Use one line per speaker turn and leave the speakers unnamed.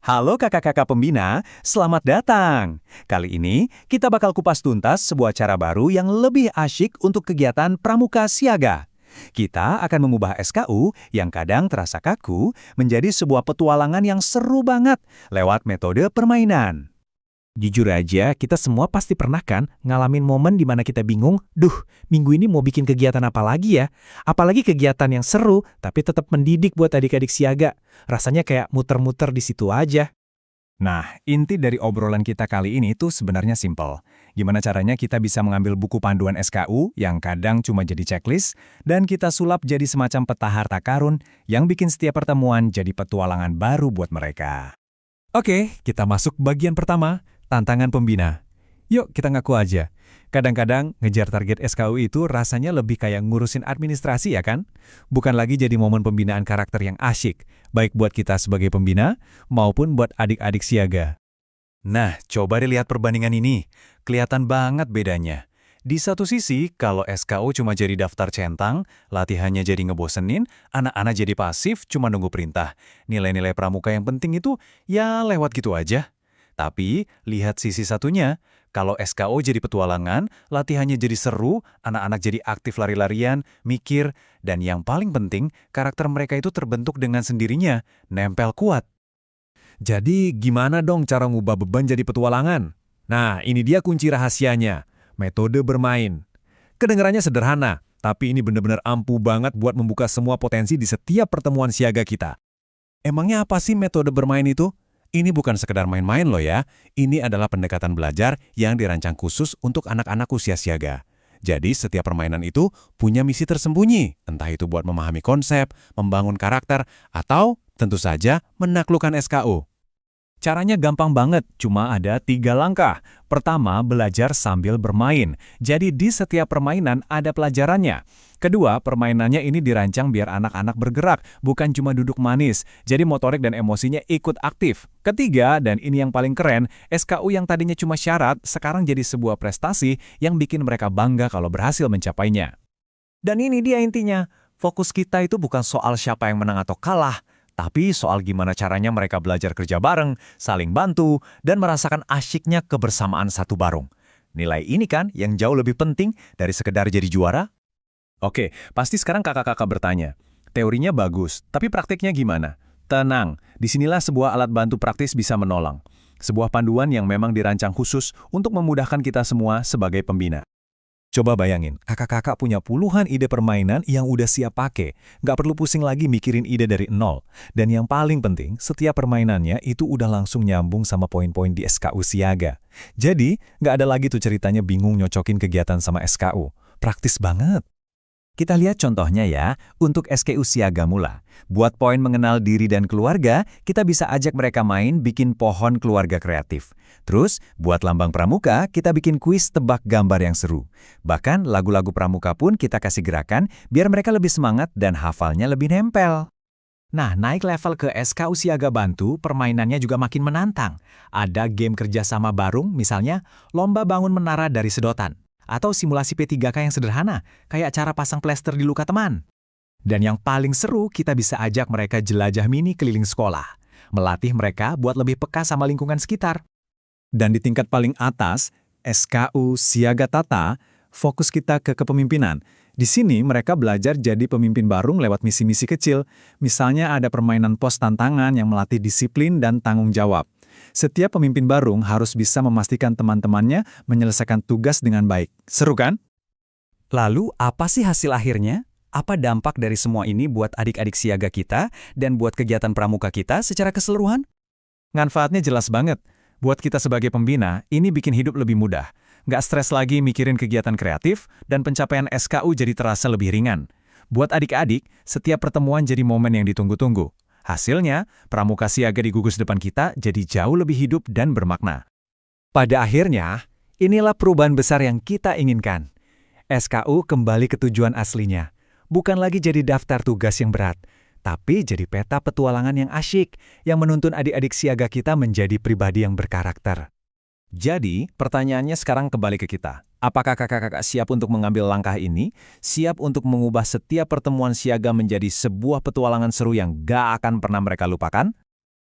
Halo kakak-kakak pembina, selamat datang. Kali ini kita bakal kupas tuntas sebuah cara baru yang lebih asyik untuk kegiatan pramuka siaga. Kita akan mengubah SKU yang kadang terasa kaku menjadi sebuah petualangan yang seru banget lewat metode permainan.
Jujur aja, kita semua pasti pernah kan ngalamin momen di mana kita bingung, minggu ini mau bikin kegiatan apa lagi ya? Apalagi kegiatan yang seru, tapi tetap mendidik buat adik-adik siaga. Rasanya kayak muter-muter di situ aja.
Nah, inti dari obrolan kita kali ini tuh sebenarnya simpel. Gimana caranya kita bisa mengambil buku panduan SKU yang kadang cuma jadi checklist, dan kita sulap jadi semacam peta harta karun yang bikin setiap pertemuan jadi petualangan baru buat mereka. Oke, kita masuk bagian pertama. Tantangan pembina. Yuk kita ngaku aja. Kadang-kadang ngejar target SKU itu rasanya lebih kayak ngurusin administrasi ya kan? Bukan lagi jadi momen pembinaan karakter yang asyik, baik buat kita sebagai pembina maupun buat adik-adik siaga. Nah, coba dilihat perbandingan ini. Kelihatan banget bedanya. Di satu sisi, kalau SKU cuma jadi daftar centang, latihannya jadi ngebosenin, anak-anak jadi pasif cuma nunggu perintah. Nilai-nilai pramuka yang penting itu ya lewat gitu aja. Tapi, lihat sisi satunya, kalau SKO jadi petualangan, latihannya jadi seru, anak-anak jadi aktif lari-larian, mikir, dan yang paling penting, karakter mereka itu terbentuk dengan sendirinya, nempel kuat. Jadi, gimana dong cara ngubah beban jadi petualangan? Nah, ini dia kunci rahasianya, metode bermain. Kedengarannya sederhana, tapi ini benar-benar ampuh banget buat membuka semua potensi di setiap pertemuan siaga kita. Emangnya apa sih metode bermain itu? Ini bukan sekedar main-main loh ya, ini adalah pendekatan belajar yang dirancang khusus untuk anak-anak usia siaga. Jadi setiap permainan itu punya misi tersembunyi, entah itu buat memahami konsep, membangun karakter, atau tentu saja menaklukkan SKU. Caranya gampang banget, cuma ada 3 langkah. Pertama, belajar sambil bermain. Jadi di setiap permainan ada pelajarannya. Kedua, permainannya ini dirancang biar anak-anak bergerak, bukan cuma duduk manis. Jadi motorik dan emosinya ikut aktif. Ketiga, dan ini yang paling keren, SKU yang tadinya cuma syarat, sekarang jadi sebuah prestasi yang bikin mereka bangga kalau berhasil mencapainya. Dan ini dia intinya, fokus kita itu bukan soal siapa yang menang atau kalah, tapi soal gimana caranya mereka belajar kerja bareng, saling bantu, dan merasakan asyiknya kebersamaan satu barung. Nilai ini kan yang jauh lebih penting dari sekedar jadi juara? Oke, pasti sekarang kakak-kakak bertanya, teorinya bagus, tapi praktiknya gimana? Tenang, disinilah sebuah alat bantu praktis bisa menolong. Sebuah panduan yang memang dirancang khusus untuk memudahkan kita semua sebagai pembina. Coba bayangin, kakak-kakak punya puluhan ide permainan yang udah siap pakai. Nggak perlu pusing lagi mikirin ide dari nol. Dan yang paling penting, setiap permainannya itu udah langsung nyambung sama poin-poin di SKU siaga. Jadi, nggak ada lagi tuh ceritanya bingung nyocokin kegiatan sama SKU. Praktis banget. Kita lihat contohnya ya, untuk SKU Siaga Mula. Buat poin mengenal diri dan keluarga, kita bisa ajak mereka main bikin pohon keluarga kreatif. Terus, buat lambang pramuka, kita bikin kuis tebak gambar yang seru. Bahkan lagu-lagu pramuka pun kita kasih gerakan biar mereka lebih semangat dan hafalnya lebih nempel. Nah, naik level ke SKU Siaga Bantu, permainannya juga makin menantang. Ada game kerjasama barung, misalnya lomba bangun menara dari sedotan. Atau simulasi P3K yang sederhana, kayak cara pasang plester di luka teman. Dan yang paling seru, kita bisa ajak mereka jelajah mini keliling sekolah, melatih mereka buat lebih peka sama lingkungan sekitar. Dan di tingkat paling atas, SKU Siaga Tata, fokus kita ke kepemimpinan. Di sini mereka belajar jadi pemimpin barung lewat misi-misi kecil. Misalnya ada permainan pos tantangan yang melatih disiplin dan tanggung jawab. Setiap pemimpin barung harus bisa memastikan teman-temannya menyelesaikan tugas dengan baik. Seru kan? Lalu, apa sih hasil akhirnya? Apa dampak dari semua ini buat adik-adik siaga kita dan buat kegiatan pramuka kita secara keseluruhan? Manfaatnya jelas banget. Buat kita sebagai pembina, ini bikin hidup lebih mudah. Nggak stres lagi mikirin kegiatan kreatif dan pencapaian SKU jadi terasa lebih ringan. Buat adik-adik, setiap pertemuan jadi momen yang ditunggu-tunggu. Hasilnya, pramuka siaga di gugus depan kita jadi jauh lebih hidup dan bermakna. Pada akhirnya, inilah perubahan besar yang kita inginkan. SKU kembali ke tujuan aslinya. Bukan lagi jadi daftar tugas yang berat, tapi jadi peta petualangan yang asyik, yang menuntun adik-adik siaga kita menjadi pribadi yang berkarakter. Jadi, pertanyaannya sekarang kembali ke kita. Apakah kakak-kakak siap untuk mengambil langkah ini? Siap untuk mengubah setiap pertemuan siaga menjadi sebuah petualangan seru yang gak akan pernah mereka lupakan?